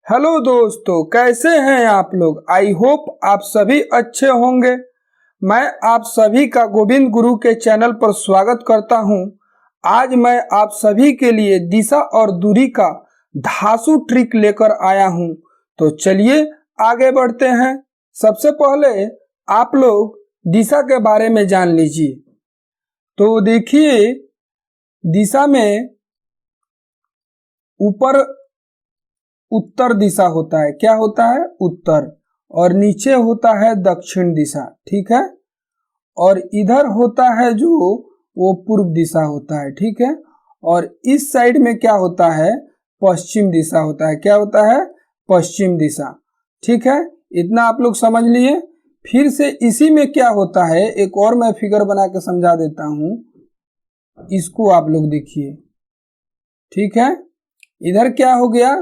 Hello दोस्तों, कैसे हैं आप लोग। आई होप आप सभी अच्छे होंगे। मैं आप सभी का गोविंद गुरु के चैनल पर स्वागत करता हूं। आज मैं आप सभी के लिए दिशा और दूरी का धांसू ट्रिक लेकर आया हूं। तो चलिए आगे बढ़ते हैं। सबसे पहले आप लोग दिशा के बारे में जान लीजिए। तो देखिए, दिशा में ऊपर उत्तर दिशा होता है। क्या होता है? उत्तर। और नीचे होता है दक्षिण दिशा। ठीक है। और इधर होता है जो वो पूर्व दिशा होता है। ठीक है। और इस साइड में क्या होता है? पश्चिम दिशा होता है। क्या होता है? पश्चिम दिशा। ठीक है। इतना आप लोग समझ लिए। फिर से इसी में क्या होता है, एक और मैं फिगर बना के समझा देता हूं। इसको आप लोग देखिए। ठीक है। इधर क्या हो गया?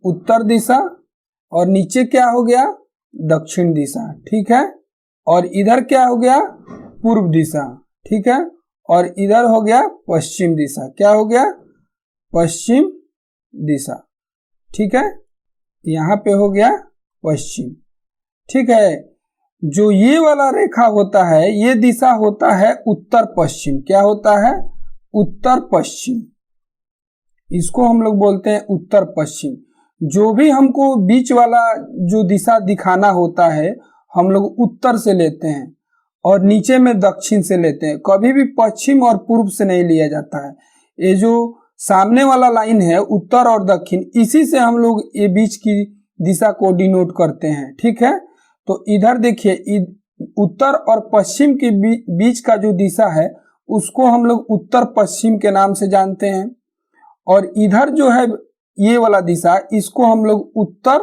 उत्तर दिशा। और नीचे क्या हो गया? दक्षिण दिशा। ठीक है। और इधर क्या हो गया? पूर्व दिशा। ठीक है। और इधर हो गया पश्चिम दिशा। क्या हो गया? पश्चिम दिशा। ठीक है। यहाँ पे हो गया पश्चिम। ठीक है। जो ये वाला रेखा होता है, ये दिशा होता है उत्तर पश्चिम। क्या होता है? उत्तर पश्चिम। इसको हम लोग बोलते हैं उत्तर पश्चिम। जो भी हमको बीच वाला जो दिशा दिखाना होता है, हम लोग उत्तर से लेते हैं और नीचे में दक्षिण से लेते हैं। कभी भी पश्चिम और पूर्व से नहीं लिया जाता है। ये जो सामने वाला लाइन है उत्तर और दक्षिण, इसी से हम लोग ये बीच की दिशा को डिनोट करते हैं। ठीक है। तो इधर देखिए, उत्तर और पश्चिम के बीच का जो दिशा है उसको हम लोग उत्तर पश्चिम के नाम से जानते हैं। और इधर जो है ये वाला दिशा, इसको हम लोग उत्तर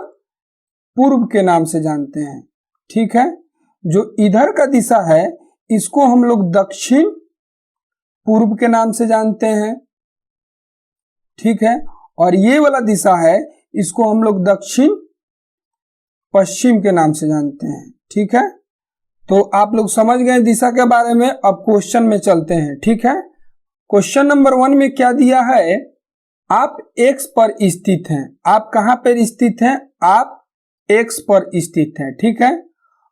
पूर्व के नाम से जानते हैं। ठीक है। जो इधर का दिशा है इसको हम लोग दक्षिण पूर्व के नाम से जानते हैं। ठीक है। और ये वाला दिशा है, इसको हम लोग दक्षिण पश्चिम के नाम से जानते हैं। ठीक है। तो आप लोग समझ गए दिशा के बारे में। अब क्वेश्चन में चलते हैं। ठीक है। क्वेश्चन नंबर 1 में क्या दिया है? आप x पर स्थित हैं। आप कहां पर स्थित हैं? आप x पर स्थित हैं। ठीक है।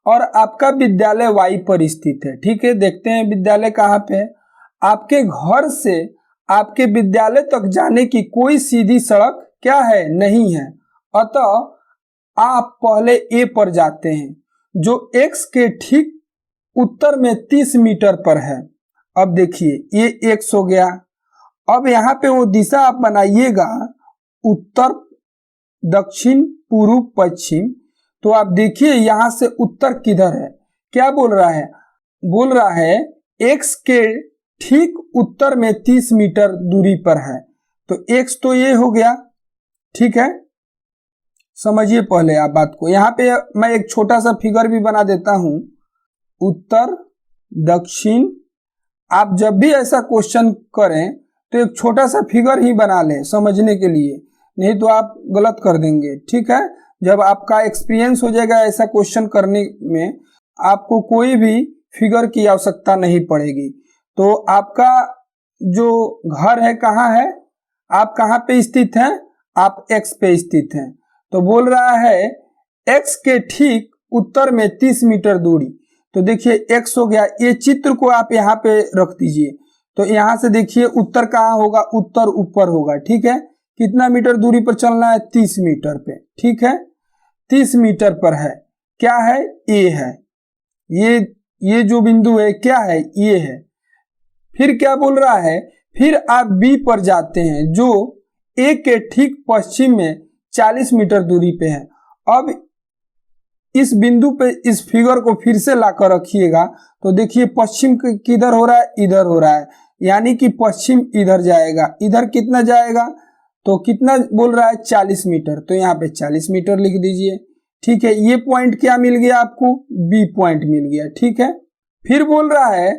और आपका विद्यालय y पर स्थित है। ठीक है। देखते हैं विद्यालय कहां पे है। आपके घर से आपके विद्यालय तक जाने की कोई सीधी सड़क क्या है? नहीं है। अतः आप पहले a पर जाते हैं, जो x के ठीक उत्तर में 30 मीटर पर है। अब देखिए, ये x हो गया। अब यहाँ पे वो दिशा आप बनाइएगा उत्तर, दक्षिण, पूर्व, पश्चिम। तो आप देखिए यहाँ से उत्तर किधर है। क्या बोल रहा है? बोल रहा है x के ठीक उत्तर में 30 मीटर दूरी पर है। तो x तो ये हो गया। ठीक है। समझिए पहले आप बात को। यहाँ पे मैं एक छोटा सा फिगर भी बना देता हूं। उत्तर, दक्षिण। आप जब भी ऐसा क्वेश्चन करें तो एक छोटा सा फिगर ही बना लें समझने के लिए, नहीं तो आप गलत कर देंगे। ठीक है। जब आपका एक्सपीरियंस हो जाएगा ऐसा क्वेश्चन करने में, आपको कोई भी फिगर की आवश्यकता नहीं पड़ेगी। तो आपका जो घर है कहाँ है? आप कहाँ पे स्थित हैं? आप x पे स्थित हैं। तो बोल रहा है x के ठीक उत्तर में 30 मीटर दूरी। तो देखिए x हो गया। ये चित्र को आप यहाँ पे रख दीजिए। तो यहां से देखिए उत्तर कहाँ होगा? उत्तर ऊपर होगा। ठीक है। कितना मीटर दूरी पर चलना है? 30 मीटर पे। ठीक है। 30 मीटर पर है। क्या है? ए है। ये जो बिंदु है क्या है? ये है। फिर क्या बोल रहा है? फिर आप बी पर जाते हैं, जो ए के ठीक पश्चिम में 40 मीटर दूरी पे है। अब इस बिंदु पे इस फिगर को फिर से लाकर रखिएगा। तो देखिए पश्चिम किधर हो रहा है? इधर हो रहा है। यानी कि पश्चिम इधर जाएगा। इधर कितना जाएगा? तो कितना बोल रहा है? 40 मीटर। तो यहाँ पे 40 मीटर लिख दीजिए। ठीक है। ये पॉइंट क्या मिल गया आपको? बी पॉइंट मिल गया। ठीक है। फिर बोल रहा है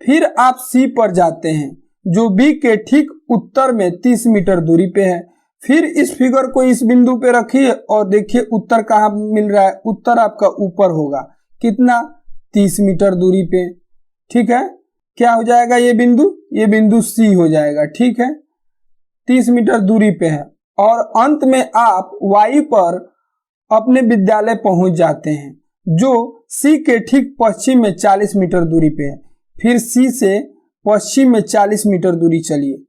फिर आप सी पर जाते हैं, जो बी के ठीक उत्तर में 30 मीटर दूरी पे है। फिर इस फिगर को इस बिंदु पे रखिए और देखिए उत्तर कहाँ मिल रहा है? उत्तर आपका ऊपर होगा। कितना? 30 मीटर दूरी पे। ठीक है। क्या हो जाएगा ये बिंदु? ये बिंदु सी हो जाएगा। ठीक है। 30 मीटर दूरी पे है। और अंत में आप Y पर अपने विद्यालय पहुंच जाते हैं, जो C के ठीक पश्चिम में 40 मीटर दूरी पे है। फिर C से पश्चिम में 40 मीटर दूरी चलिए।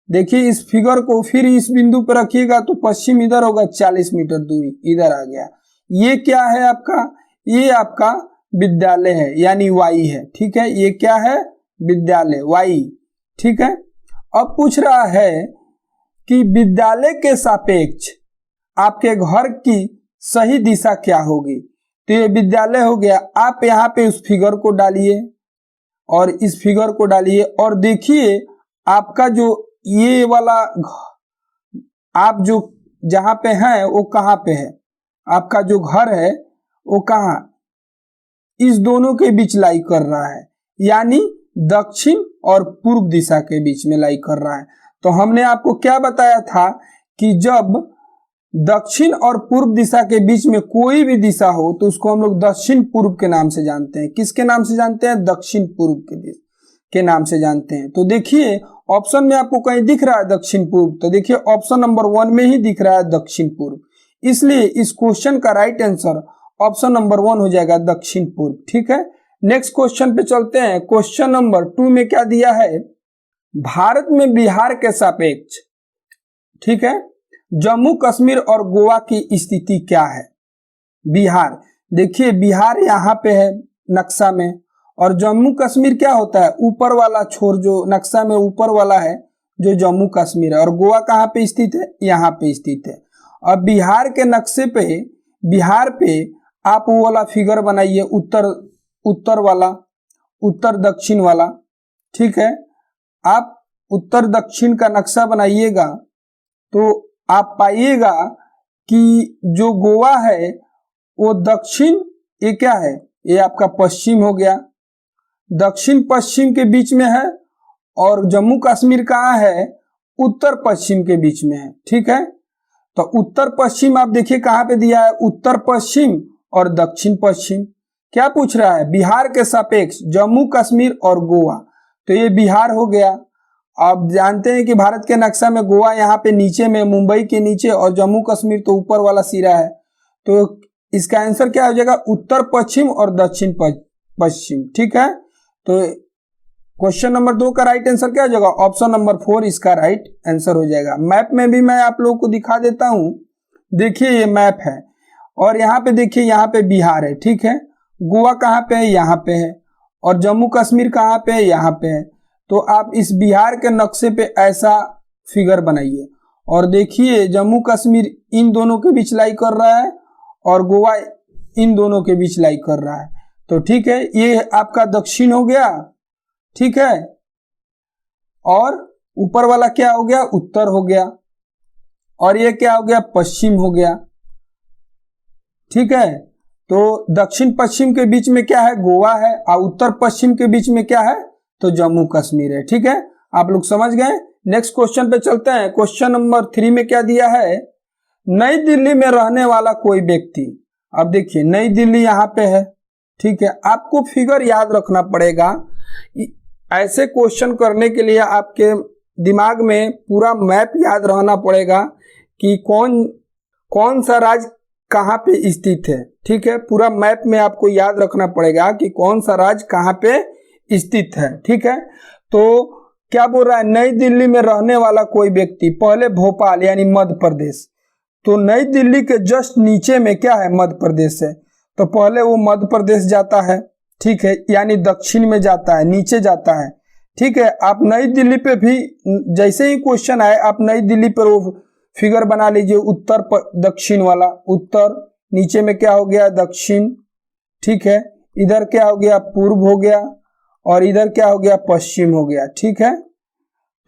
देखिए इस फिगर को फिर इस बिंदु पर रखिएगा तो पश्चिम इधर होगा, 40 मीटर दूरी इधर आ गया। ये क्या है आपका? ये आपका विद्यालय है, यानी Y है। ठीक है, ये क्या है? विद्यालय Y। ठीक है, अब पूछ रहा है कि विद्यालय के सापेक्ष आपके घर की सही दिशा क्या होगी। तो ये विद्यालय हो गया। आप यहाँ पे उस फिगर को डालिए और इस फिगर को डालिए और देखिए आपका जो ये वाला आप जो जहां पे हैं वो कहाँ पे है। आपका जो घर है वो कहाँ, इस दोनों के बीच लाई कर रहा है, यानी दक्षिण और पूर्व दिशा के बीच में लाई कर रहा है। तो हमने आपको क्या बताया था कि जब दक्षिण और पूर्व दिशा के बीच में कोई भी दिशा हो तो उसको हम लोग दक्षिण पूर्व के नाम से जानते हैं। किसके नाम से जानते हैं? दक्षिण पूर्व के नाम से जानते हैं। तो देखिए ऑप्शन में आपको कहीं दिख रहा है दक्षिण पूर्व, तो देखिए ऑप्शन नंबर 1 में ही दिख रहा है दक्षिण पूर्व। इसलिए इस क्वेश्चन का राइट आंसर ऑप्शन नंबर 1 हो जाएगा, दक्षिण पूर्व। ठीक है, नेक्स्ट क्वेश्चन पे चलते हैं। क्वेश्चन नंबर 2 में क्या दिया है? भारत में बिहार के सापेक्ष, ठीक है, जम्मू कश्मीर और गोवा की स्थिति क्या है। बिहार, देखिए बिहार यहाँ पे है नक्शा में, और जम्मू कश्मीर क्या होता है? ऊपर वाला छोर जो नक्शा में ऊपर वाला है जो जम्मू कश्मीर है, और गोवा कहाँ पे स्थित है? यहाँ पे स्थित है। अब बिहार के नक्शे पे, बिहार पे आप वो वाला फिगर बनाइए, उत्तर वाला, उत्तर दक्षिण वाला। ठीक है, आप उत्तर दक्षिण का नक्शा बनाइएगा तो आप पाइएगा कि जो गोवा है वो दक्षिण, ये क्या है? ये आपका पश्चिम हो गया, दक्षिण पश्चिम के बीच में है, और जम्मू कश्मीर कहाँ है? उत्तर पश्चिम के बीच में है। ठीक है, तो उत्तर पश्चिम आप देखिए कहाँ पे दिया है? उत्तर पश्चिम और दक्षिण पश्चिम। क्या पूछ रहा है? बिहार के सापेक्ष जम्मू कश्मीर और गोवा, तो ये बिहार हो गया। आप जानते हैं कि भारत के नक्शा में गोवा यहाँ पे नीचे में, मुंबई के नीचे, और जम्मू कश्मीर तो ऊपर वाला सिरा है। तो इसका आंसर क्या हो जाएगा? उत्तर पश्चिम और दक्षिण पश्चिम। ठीक है, तो क्वेश्चन नंबर 2 का राइट आंसर क्या हो जाएगा? ऑप्शन नंबर 4 इसका राइट आंसर हो जाएगा। मैप में भी मैं आप लोगों को दिखा देता हूं। देखिए ये मैप है, और यहाँ पे देखिए, यहाँ पे बिहार है। ठीक है, गोवा कहाँ पे है? यहाँ पे है, और जम्मू कश्मीर कहाँ पे है? यहाँ पे है। तो आप इस बिहार के नक्शे पे ऐसा फिगर बनाइए, और देखिए जम्मू कश्मीर इन दोनों के बीच लाई कर रहा है, और गोवा इन दोनों के बीच लाई कर रहा है। तो ठीक है, ये आपका दक्षिण हो गया। ठीक है, और ऊपर वाला क्या हो गया? उत्तर हो गया, और ये क्या हो गया? पश्चिम हो गया। ठीक है, तो दक्षिण पश्चिम के बीच में क्या है? गोवा है, और उत्तर पश्चिम के बीच में क्या है? तो जम्मू कश्मीर है। ठीक है, आप लोग समझ गए। नेक्स्ट क्वेश्चन पे चलते हैं। क्वेश्चन नंबर 3 में क्या दिया है? नई दिल्ली में रहने वाला कोई व्यक्ति। अब देखिए नई दिल्ली यहाँ पे है। ठीक है, आपको फिगर याद रखना पड़ेगा। ऐसे क्वेश्चन करने के लिए आपके दिमाग में पूरा मैप याद रहना पड़ेगा कि कौन सा राज्य कहाँ पे स्थित है। ठीक है, पूरा मैप में आपको याद रखना पड़ेगा कि कौन सा राज्य कहाँ पे स्थित है। ठीक है, तो क्या बोल रहा है? नई दिल्ली में रहने वाला कोई व्यक्ति, पहले भोपाल यानी मध्य प्रदेश, तो नई दिल्ली के जस्ट नीचे में क्या है? मध्य प्रदेश है, तो पहले वो मध्य प्रदेश जाता है। ठीक है, यानी दक्षिण में जाता है, नीचे जाता है। ठीक है, आप नई दिल्ली पे भी जैसे ही क्वेश्चन आए आप नई दिल्ली पर वो फिगर बना लीजिए, उत्तर दक्षिण वाला। उत्तर, नीचे में क्या हो गया? दक्षिण। ठीक है, इधर क्या हो गया? पूर्व हो गया, और इधर क्या हो गया? पश्चिम हो गया। ठीक है,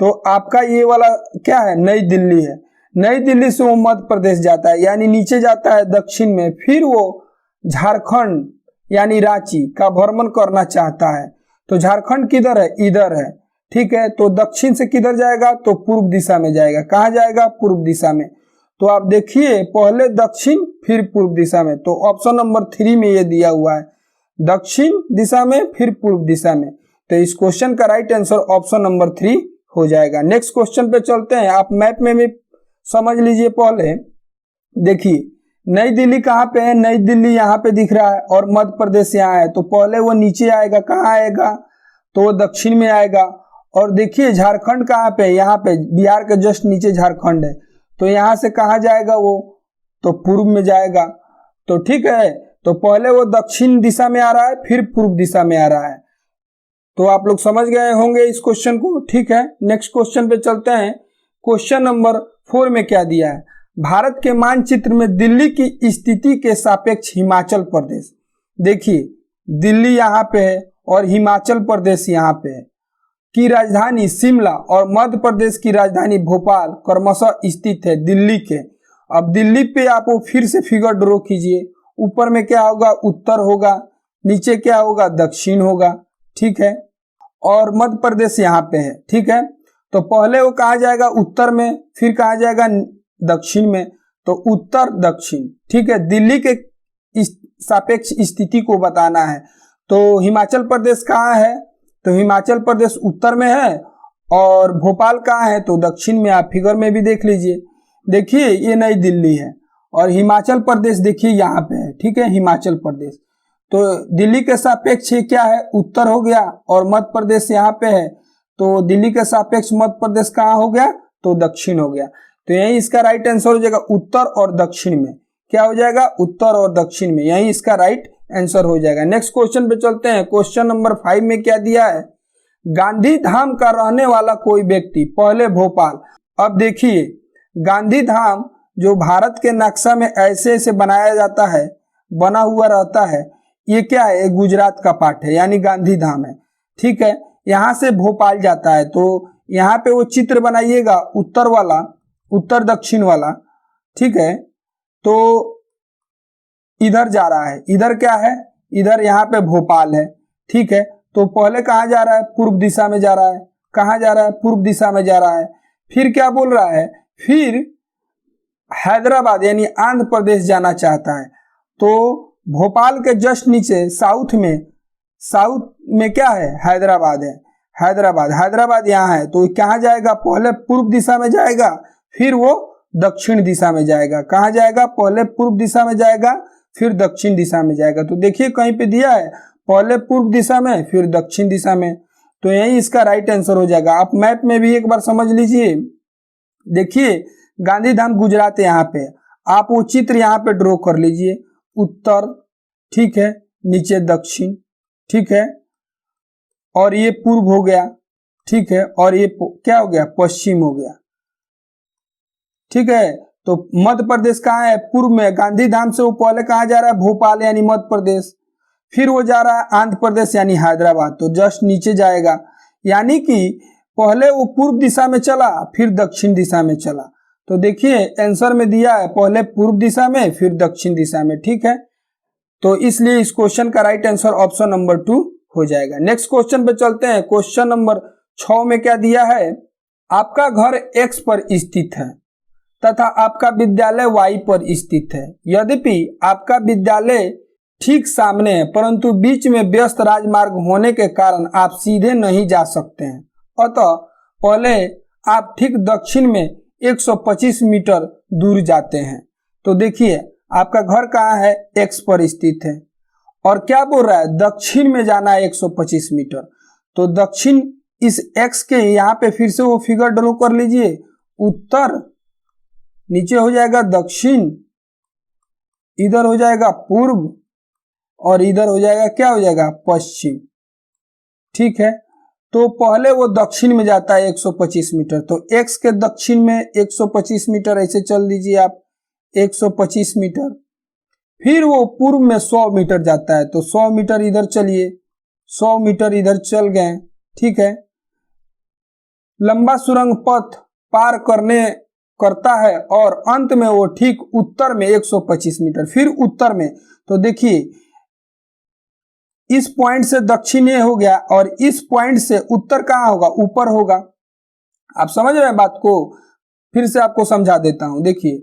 तो आपका ये वाला क्या है? नई दिल्ली है। नई दिल्ली से वो मध्य प्रदेश जाता है, यानी नीचे जाता है दक्षिण में, फिर वो झारखंड यानी रांची का भ्रमण करना चाहता है। तो झारखंड किधर है? इधर है। ठीक है, तो दक्षिण से किधर जाएगा? तो पूर्व दिशा में जाएगा। कहाँ जाएगा? पूर्व दिशा में। तो आप देखिए पहले दक्षिण फिर पूर्व दिशा में, तो ऑप्शन नंबर 3 में ये दिया हुआ है, दक्षिण दिशा में फिर पूर्व दिशा में। तो इस क्वेश्चन का राइट आंसर ऑप्शन नंबर 3 हो जाएगा। नेक्स्ट क्वेश्चन पे चलते हैं। आप मैप में भी समझ लीजिए पहले। देखिए नई दिल्ली कहाँ पे है, नई दिल्ली यहाँ पे दिख रहा है और मध्य प्रदेश यहाँ है, तो पहले वो नीचे आएगा, कहाँ आएगा, तो वो दक्षिण में आएगा। और देखिए झारखंड कहाँ पे, यहाँ पे बिहार के जस्ट नीचे झारखंड है, तो यहाँ से कहाँ जाएगा वो, तो पूर्व में जाएगा। तो ठीक है, तो पहले वो दक्षिण दिशा में आ रहा है, फिर पूर्व दिशा में आ रहा है। तो आप लोग समझ गए होंगे इस क्वेश्चन को। ठीक है, नेक्स्ट क्वेश्चन पे चलते हैं। क्वेश्चन नंबर 4 में क्या दिया है, भारत के मानचित्र में दिल्ली की स्थिति के सापेक्ष हिमाचल प्रदेश। देखिए दिल्ली यहाँ पे है और हिमाचल प्रदेश यहाँ पे है, की राजधानी शिमला और मध्य प्रदेश की राजधानी भोपाल क्रमशः स्थित है दिल्ली के। अब दिल्ली पे आप वो फिर से फिगर ड्रॉ कीजिए, ऊपर में क्या होगा, उत्तर होगा, नीचे क्या होगा, दक्षिण होगा। ठीक है, और मध्य प्रदेश यहाँ पे है। ठीक है, तो पहले वो कहा जाएगा उत्तर में, फिर कहा जाएगा दक्षिण में, तो उत्तर दक्षिण। ठीक है, दिल्ली के सापेक्ष स्थिति को बताना है। तो हिमाचल प्रदेश कहाँ है, तो हिमाचल प्रदेश उत्तर में है और भोपाल कहाँ है, तो दक्षिण में। आप फिगर में भी देख लीजिए, देखिए ये नई दिल्ली है और हिमाचल प्रदेश देखिए यहाँ पे है। ठीक है, हिमाचल प्रदेश तो दिल्ली के सापेक्ष क्या है, उत्तर हो गया, और मध्य प्रदेश यहाँ पे है, तो दिल्ली के सापेक्ष मध्य प्रदेश कहाँ हो गया, तो दक्षिण हो गया। तो यही इसका राइट आंसर हो जाएगा, उत्तर और दक्षिण में। क्या हो जाएगा, उत्तर और दक्षिण में, यही इसका राइट आंसर हो जाएगा। नेक्स्ट क्वेश्चन पे चलते हैं। क्वेश्चन नंबर 5 में क्या दिया है, गांधी धाम का रहने वाला कोई व्यक्ति, पहले भोपाल। अब देखिए गांधी धाम जो भारत के नक्शा में ऐसे ऐसे बनाया जाता है, बना हुआ रहता है, ये क्या है, गुजरात का पार्ट है, यानी गांधी धाम है। ठीक है, यहाँ से भोपाल जाता है, तो यहाँ पे वो चित्र बनाइएगा उत्तर वाला, उत्तर दक्षिण वाला। ठीक है, तो इधर जा रहा है, इधर क्या है, इधर यहाँ पे भोपाल है। ठीक है, तो पहले कहाँ जा रहा है, पूर्व दिशा में जा रहा है, कहाँ जा रहा है, पूर्व दिशा में जा रहा है। फिर क्या बोल रहा है, फिर हैदराबाद यानी आंध्र प्रदेश जाना चाहता है। तो भोपाल के जस्ट नीचे साउथ में क्या है, हैदराबाद है। हैदराबाद यहाँ है, तो कहाँ जाएगा, पहले पूर्व दिशा में जाएगा, फिर वो दक्षिण दिशा में जाएगा। कहाँ जाएगा, पहले पूर्व दिशा में जाएगा, फिर दक्षिण दिशा में जाएगा। तो देखिए कहीं पे दिया है पहले पूर्व दिशा में, फिर दक्षिण दिशा में, तो यही इसका राइट आंसर हो जाएगा। आप मैप में भी एक बार समझ लीजिए, देखिए गांधीधाम गुजरात यहाँ पे, आप वो चित्र यहाँ पे ड्रॉ कर लीजिए, उत्तर, ठीक है, नीचे दक्षिण, ठीक है, और ये पूर्व हो गया, ठीक है, और ये क्या हो गया, पश्चिम हो गया। ठीक है, तो मध्य प्रदेश कहाँ है, पूर्व में। गांधीधाम से वो पहले कहाँ जा रहा है, भोपाल यानी मध्य प्रदेश, फिर वो जा रहा है आंध्र प्रदेश यानी हैदराबाद, तो जस्ट नीचे जाएगा, यानी कि पहले वो पूर्व दिशा में चला, फिर दक्षिण दिशा में चला। तो देखिए आंसर में दिया है पहले पूर्व दिशा में, फिर दक्षिण दिशा में। ठीक है, तो इसलिए इस क्वेश्चन का राइट आंसर ऑप्शन नंबर 2 हो जाएगा। नेक्स्ट क्वेश्चन पे चलते हैं। क्वेश्चन नंबर 6 में क्या दिया है, आपका घर X पर स्थित है तथा आपका विद्यालय Y पर स्थित है। यद्यपि आपका विद्यालय ठीक सामने है, परंतु बीच में व्यस्त राजमार्ग होने के कारण आप सीधे नहीं जा सकते हैं। अतः पहले आप ठीक दक्षिण में 125 मीटर दूर जाते हैं। तो देखिए आपका घर कहाँ है, X पर स्थित है, और क्या बोल रहा है, दक्षिण में जाना है 125 मीटर। तो दक्षिण इस X के यहाँ पे फिर से वो फिगर ड्रॉ कर लीजिए, उत्तर, नीचे हो जाएगा दक्षिण, इधर हो जाएगा पूर्व, और इधर हो जाएगा क्या हो जाएगा, पश्चिम। ठीक है, तो पहले वो दक्षिण में जाता है 125 मीटर, तो X के दक्षिण में 125 मीटर, ऐसे चल दीजिए आप 125 मीटर। फिर वो पूर्व में 100 मीटर जाता है, तो 100 मीटर इधर चलिए, 100 मीटर इधर चल गए। ठीक है, लंबा सुरंग पथ पार करता है और अंत में वो ठीक उत्तर में 125 मीटर, फिर उत्तर में। तो देखिए इस पॉइंट से दक्षिण ये हो गया, और इस पॉइंट से उत्तर कहाँ होगा, ऊपर होगा। आप समझ रहे हैं बात को, फिर से आपको समझा देता हूं। देखिए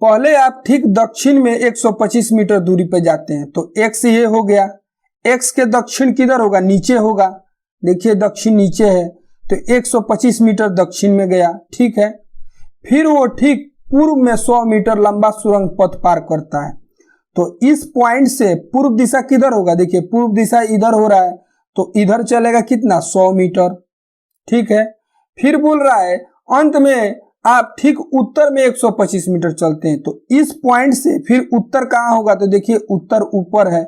पहले आप ठीक दक्षिण में 125 मीटर दूरी पे जाते हैं, तो X ये हो गया, X के दक्षिण किधर होगा, नीचे होगा। देखिए दक्षिण नीचे है, तो 125 मीटर दक्षिण में गया। ठीक है, फिर वो ठीक पूर्व में 100 मीटर लंबा सुरंग पथ पार करता है। तो इस पॉइंट से पूर्व दिशा किधर होगा, देखिए पूर्व दिशा इधर हो रहा है, तो इधर चलेगा कितना 100 मीटर, ठीक है। फिर बोल रहा है अंत में आप ठीक उत्तर में 125 मीटर चलते हैं, तो इस पॉइंट से फिर उत्तर कहाँ होगा, तो देखिए उत्तर ऊपर है,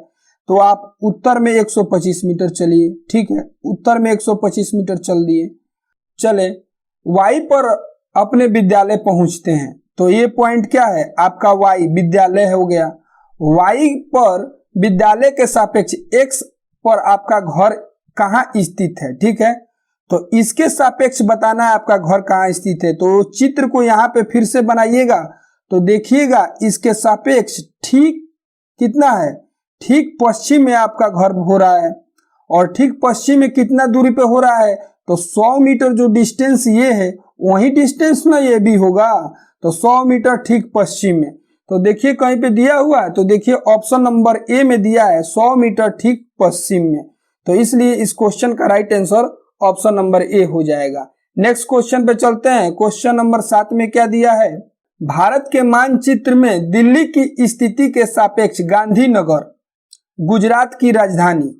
तो आप उत्तर में 125 मीटर चलिए, ठीक है। उत्तर में 125 मीटर चल दिए, चले वाई पर अपने विद्यालय पहुंचते हैं। तो ये पॉइंट क्या है आपका, वाई विद्यालय हो गया। वाई पर विद्यालय के सापेक्ष एक्स पर आपका घर कहाँ स्थित है, ठीक है। तो इसके सापेक्ष बताना है आपका घर कहाँ स्थित है। तो चित्र को यहाँ पे फिर से बनाइएगा, तो देखिएगा इसके सापेक्ष ठीक कितना है, ठीक पश्चिम में आपका घर हो रहा है, और ठीक पश्चिम में कितना दूरी पे हो रहा है, तो 100 मीटर जो डिस्टेंस ये है वही डिस्टेंस ना ये भी होगा, तो 100 मीटर ठीक पश्चिम में। तो देखिए कहीं पे दिया हुआ है, तो देखिए ऑप्शन नंबर ए में दिया है 100 मीटर ठीक पश्चिम में, तो इसलिए इस क्वेश्चन का right answer option number A हो जाएगा। नेक्स्ट क्वेश्चन पे चलते हैं। क्वेश्चन नंबर 7 में क्या दिया है, भारत के मानचित्र में दिल्ली की स्थिति के सापेक्ष गांधीनगर गुजरात की राजधानी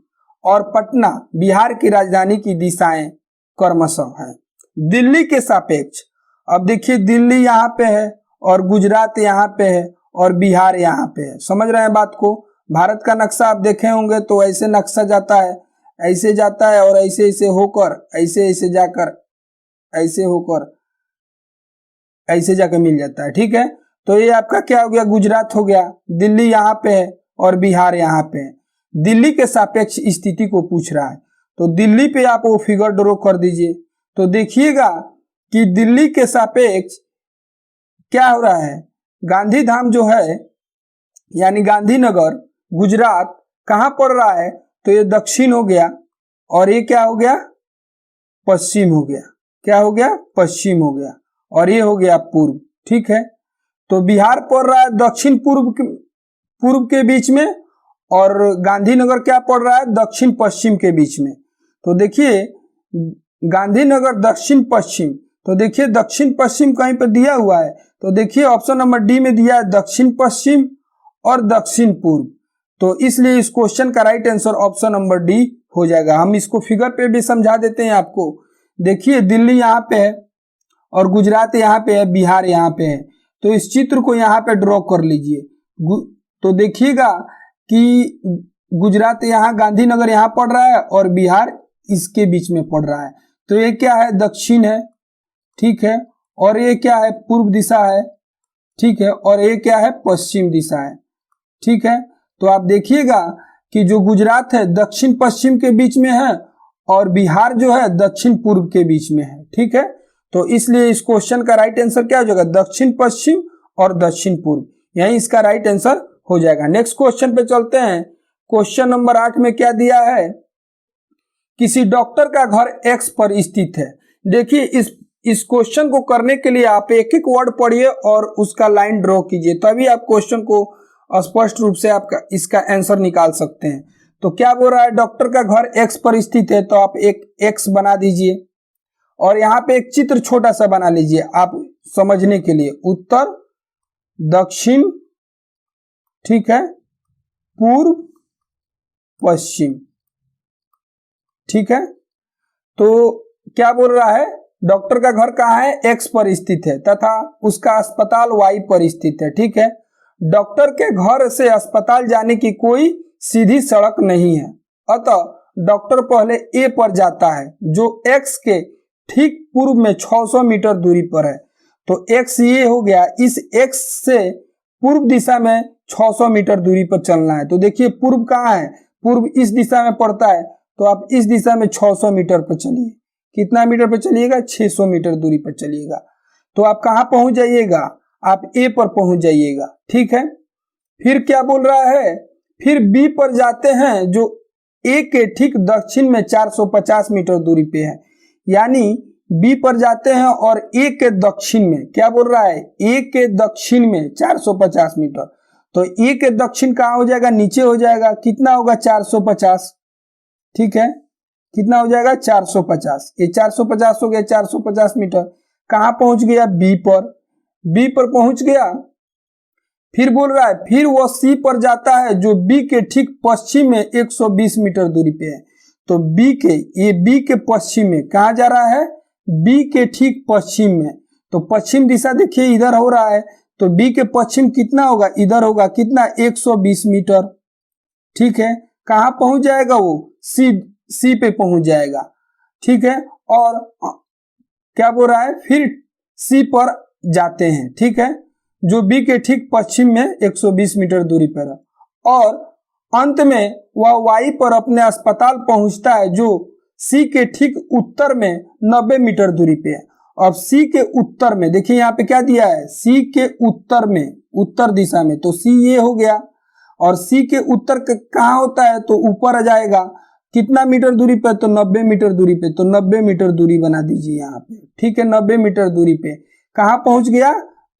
और पटना बिहार की राजधानी की दिशाएं क्रमशः हैं। दिल्ली के सापेक्ष, अब देखिए दिल्ली यहाँ पे है और गुजरात यहाँ पे है और बिहार यहाँ पे है, समझ रहे हैं बात को। भारत का नक्शा आप देखे होंगे तो ऐसे नक्शा जाता है, ऐसे जाता है और ऐसे ऐसे होकर ऐसे ऐसे जाकर ऐसे होकर ऐसे जाकर मिल जाता है, ठीक है। तो ये आपका क्या हो गया, गुजरात हो गया। दिल्ली यहाँ पे है और बिहार यहाँ पे है। दिल्ली के सापेक्ष स्थिति को पूछ रहा है, तो दिल्ली पे आप वो फिगर ड्रॉ कर दीजिए। तो देखिएगा कि दिल्ली के सापेक्ष क्या हो रहा है, गांधीधाम जो है यानी गांधीनगर गुजरात कहाँ पड़ रहा है, तो ये दक्षिण हो गया और ये क्या हो गया, पश्चिम हो गया। क्या हो गया, पश्चिम हो गया, और ये हो गया पूर्व, ठीक है। तो बिहार पड़ रहा है दक्षिण पूर्व के बीच में, और गांधीनगर क्या पड़ रहा है, दक्षिण पश्चिम के बीच में। तो देखिए गांधीनगर दक्षिण पश्चिम, तो देखिए दक्षिण पश्चिम कहीं पर दिया हुआ है, तो देखिए ऑप्शन नंबर डी में दिया है दक्षिण पश्चिम और दक्षिण पूर्व, तो इसलिए इस क्वेश्चन का right answer option number D हो जाएगा। हम इसको फिगर पे भी समझा देते हैं आपको। देखिए दिल्ली यहाँ पे है और गुजरात यहाँ पे है, बिहार यहाँ पे है, तो इस चित्र को यहाँ पे ड्रॉ कर लीजिए। तो देखिएगा कि गुजरात यहाँ गांधीनगर यहाँ पड़ रहा है और बिहार इसके बीच में पड़ रहा है, तो ये क्या है, दक्षिण है, ठीक है, और ये क्या है, पूर्व दिशा है, ठीक है, और ये क्या है, पश्चिम दिशा है, ठीक है। तो आप देखिएगा कि जो गुजरात है दक्षिण पश्चिम के बीच में है और बिहार जो है दक्षिण पूर्व के बीच में है, ठीक है। तो इसलिए इस क्वेश्चन का राइट आंसर क्या हो जाएगा, दक्षिण पश्चिम और दक्षिण पूर्व, यही इसका राइट आंसर हो जाएगा। नेक्स्ट क्वेश्चन पे चलते हैं। क्वेश्चन नंबर 8 में क्या दिया है, किसी डॉक्टर का घर एक्स पर स्थित है। देखिए इस क्वेश्चन को करने के लिए आप एक एक वर्ड पढ़िए और उसका लाइन ड्रॉ कीजिए, तभी आप क्वेश्चन को स्पष्ट रूप से आपका इसका आंसर निकाल सकते हैं। तो क्या बोल रहा है, डॉक्टर का घर एक्स पर स्थित है, तो आप एक एक्स बना दीजिए और यहाँ पे एक चित्र छोटा सा बना लीजिए आप समझने के लिए, उत्तर दक्षिण, ठीक है, पूर्व पश्चिम, ठीक है। तो क्या बोल रहा है, डॉक्टर का घर कहाँ है, एक्स पर स्थित है तथा उसका अस्पताल वाई पर स्थित है, ठीक है। डॉक्टर के घर से अस्पताल जाने की कोई सीधी सड़क नहीं है, अतः डॉक्टर पहले ए पर जाता है जो एक्स के ठीक पूर्व में 600 मीटर दूरी पर है। तो एक्स ये हो गया, इस एक्स से पूर्व दिशा में 600 मीटर दूरी पर चलना है। तो देखिए पूर्व कहाँ है, पूर्व इस दिशा में पड़ता है, तो आप इस दिशा में 600 मीटर पर चलिए। कितना मीटर पर चलिएगा, 600 मीटर दूरी पर चलिएगा। तो आप कहाँ पहुंच जाइएगा, आप ए पर पहुंच जाइएगा, ठीक है। फिर क्या बोल रहा है, फिर बी पर जाते हैं जो ए के ठीक दक्षिण में 450 मीटर दूरी पे है, यानी बी पर जाते हैं और ए के दक्षिण में क्या बोल रहा है, ए के दक्षिण में 450 मीटर। तो ए के दक्षिण कहाँ हो जाएगा, नीचे हो जाएगा, कितना होगा 450, ठीक है, कितना हो जाएगा 450, ये 450 हो गया, 450 मीटर। कहाँ पहुंच गया, बी पर, बी पर पहुंच गया, फिर बोल रहा है फिर वह सी पर जाता है जो बी के ठीक पश्चिम में 120 मीटर दूरी पे है। तो बी के पश्चिम में कहा जा रहा है, बी के ठीक पश्चिम में। तो पश्चिम दिशा देखिए इधर हो रहा है, तो बी के पश्चिम कितना होगा, इधर होगा कितना 120 मीटर। ठीक है, कहाँ पहुंच जाएगा वो, सी पे पहुंच जाएगा। ठीक है, और क्या बोल रहा है, फिर सी पर जाते हैं। ठीक है, जो बी के ठीक पश्चिम में 120 मीटर दूरी पर है, और अंत में वह वाई पर अपने अस्पताल पहुंचता है जो सी के ठीक उत्तर में 90 मीटर दूरी पे है। अब सी के उत्तर में देखिए यहाँ पे क्या दिया है, सी के उत्तर में, उत्तर दिशा में, तो सी ये हो गया, और सी के उत्तर कहाँ होता है, तो ऊपर आ जाएगा, कितना मीटर दूरी पे, तो 90 मीटर दूरी पे। तो 90 मीटर दूरी बना दीजिए यहाँ पे। ठीक है, 90 मीटर दूरी पे कहाँ पहुंच गया,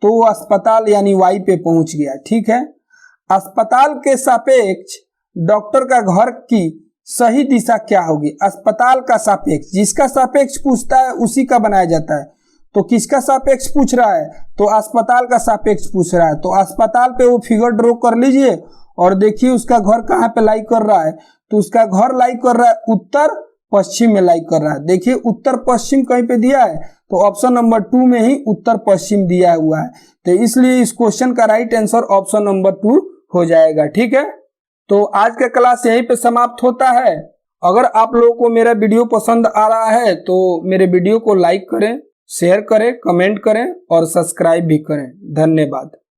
तो वो अस्पताल यानी वाई पे पहुंच गया। ठीक है, अस्पताल के सापेक्ष डॉक्टर का घर की सही दिशा क्या होगी, अस्पताल का सापेक्ष, जिसका सापेक्ष पूछता है उसी का बनाया जाता है। तो किसका सापेक्ष पूछ रहा है, तो अस्पताल का सापेक्ष पूछ रहा है। तो अस्पताल पे वो फिगर ड्रॉ कर लीजिए और देखिए उसका घर कहाँ पे लाई कर रहा है, तो उसका घर लाई कर रहा है उत्तर पश्चिम में लाई कर रहा है। देखिए उत्तर पश्चिम कहीं पे दिया है, तो ऑप्शन नंबर 2 में ही उत्तर पश्चिम दिया हुआ है। तो इसलिए इस क्वेश्चन का राइट आंसर ऑप्शन नंबर 2 हो जाएगा। ठीक है, तो आज का क्लास यहीं पे समाप्त होता है। अगर आप लोगों को मेरा वीडियो पसंद आ रहा है तो मेरे वीडियो को लाइक करें, शेयर करें, कमेंट करें और सब्सक्राइब भी करें। धन्यवाद।